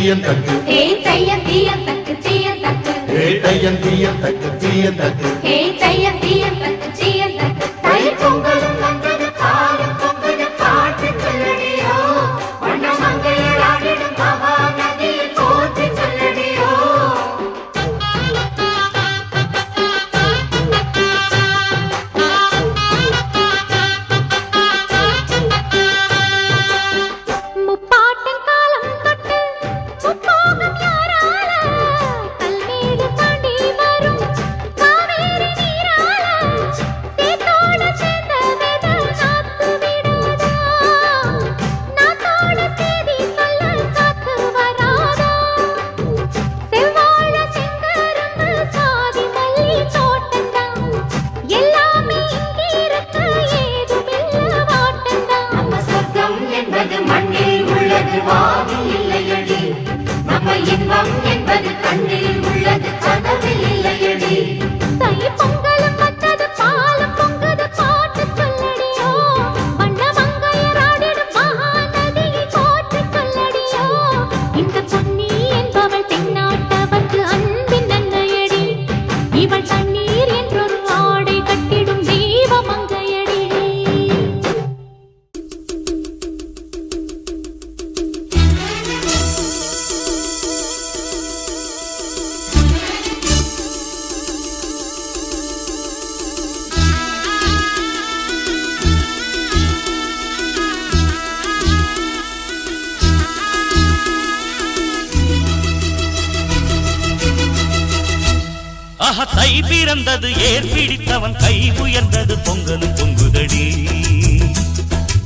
தீயந்தக்கு ஹே தையம் தீயந்தக்கு தீயந்தக்கு ஹே தையம் தீயந்தக்கு தீயந்தக்கு ஹே தையம் தீயந்தக்கு தீயந்தக்கு தை பொங்கலும் வந்தது பாலும் பொங்குது பாட்டு சொல்லடியோ வண்ண மங்கையர் ஆடிடும் மகா நதியில் போற்றி சொல்லடியோ முப்பாட்டின் காலம் தொட்டு முப்போகம் யாரால கல்மேடு தாண்டி வரும் காவேரி நீரால சேத்தோட சேர்ந்த வெத நாத்து விடாதா நாத்தோட சேதி சொல்ல காத்து வராதா செவ்வாழ செங்கரும்பு சாதி மல்லி தோட்டந்தான் எல்லாமே இங்கிருக்கு ஏதுமில்ல வாட்டந்தான் நம்ம சொர்க்கம் என்பது மண்ணில் உள்ளது வாவில் இல்லையடி நம்ம இன்பம் என்பது கண்ணில் உள்ளது கனவில் இல்லையடி தை பொங்கலும் வந்தது பாலும் பொங்குது பாட்டு சொல்லடியோ வண்ண மங்கையர் ஆடிடும் மகா நதியை போற்றி சொல்லடியோ இந்த பொன்னி என்பவள் தென்னாட்டவர்க்கு அன்பின் நன்மையடி இவள் தண்ணீர் என்றொரு ஆடை கட்டிடும் தெய்வ மங்கையடி ஆஹா தை பிறந்தது ஏர் பிடித்தவன் கை உயர்ந்தது பொங்கலும் பொங்குதடி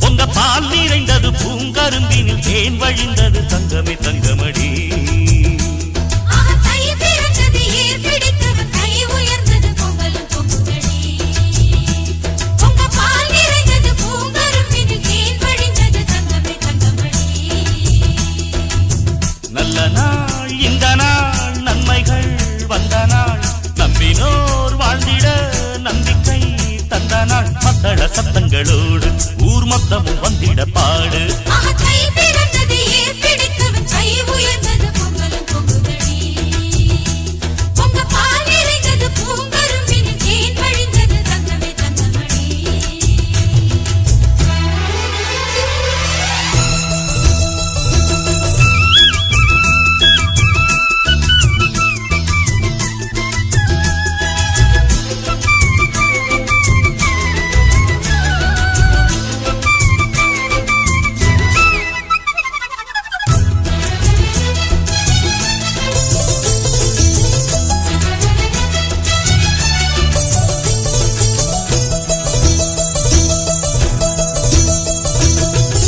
பொங்க பால் நிறைந்தது பூங்கரும்பினில் தேன் வழிந்தது தங்கமே தங்கமடி நல்ல நாள் இந்த நாள் நன்மைகள் வந்த நாள் நம்பினோர் வாழ்ந்திட நம்பிக்கை தந்த நாள் மத்தள சத்தங்களோடு ஊர் மொத்தமும் வந்திட பாடு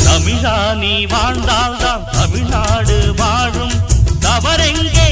தமிழா நீ வாழ்ந்தால்தான் தமிழ்நாடு வாழும் தவறெங்கே